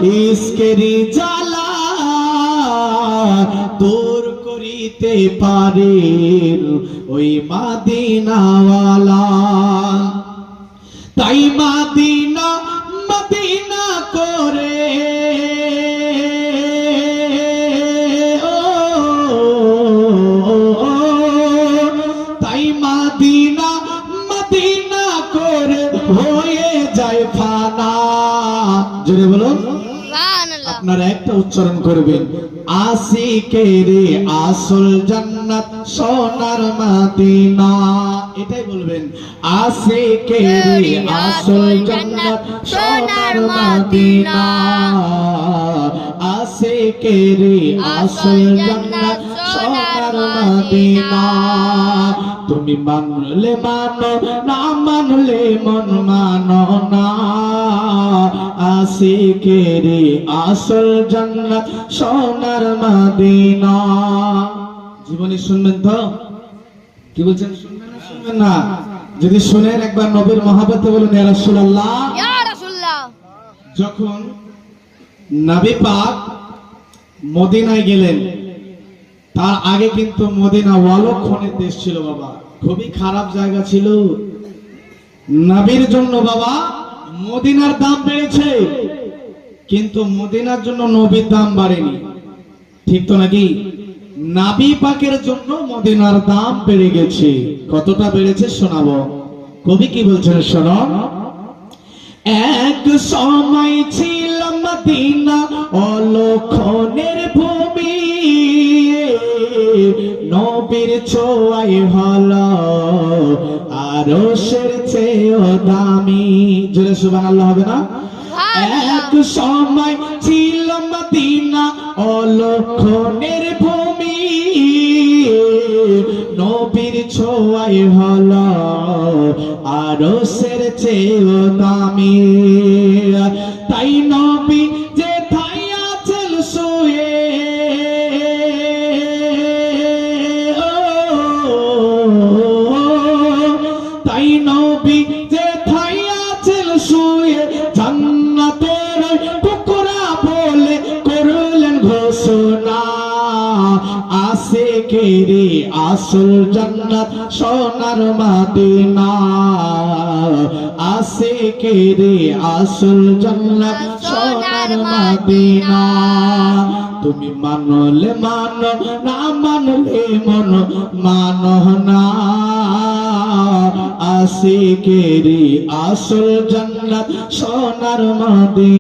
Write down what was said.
ইশকেরি জ্বালা দূর করিতে পারেন ওই মদিনাওয়ালা। তাই মদিনা মদিনা করে তাই মদিনা মদিনা করে হয়ে যায় ফানা। জোরে বলুন, আপনারা একটা উচ্চারণ করবেন, আশিকেরে আসল জান্নাত সোনার মদিনা। এটাই বলবেন, আশিকেরে আসল জান্নাত সোনার মদিনা। আশিকেরে আসল জান্নাত সোনার মদিনা। তুমি মানলে মানো, না মানলে মন মানো না। আশিকেরে আসল জান্নাত সোনার মদিনা। জীবনে শুনবেন তো? কি বলছেন, শুনবেন না শুনবেন না? যদি শুনেন একবার নবীর মহব্বতে বলুন ইয়া রাসূলুল্লাহ। ইয়া রাসূলুল্লাহ। যখন নবী পাক মদিনায় গেলেন, তার আগে কিন্তু মদিনা অলক্ষণের দেশ ছিল বাবা, খুবই খারাপ জায়গা ছিল। নবীর জন্য বাবা মদিনার দাম বেড়েছে, কিন্তু মদিনার জন্য নবীর দাম বাড়েনি। ঠিক তো নাকি? নবী পাকের জন্য মদিনার দাম বেড়ে গেছে। কতটা বেড়েছে শোনাবো। কবি কি বলছেন শোনো। এক সময় ছিল মদিনা অলক্ষণের ভূমি, নবীর ছোঁয়ায় হলো আরশের চেয়েও দামি। জোরে সুবহানাল্লাহ হবে না? এক সময় ছিল মদিনা অলক্ষণের ভূমি, নবীর ছোঁয়ায় হলো আরশের চেয়েও দামি। তাই নবী যে ঠাই আছেন শুয়ে, তাই নবী যে ঠাই আছেন শুয়ে জান্নাতের টুকরা বলে করলেন ঘোষণা। আশিকেরে আসল জান্নাত সোনার মদিনা। আশিকেরে আসল জান্নাত সোনার মদিনা। তুমি মানলে মানো, না মানলে মন মানো না। আশিকেরে আসল জান্নাত সোনার মদিনা।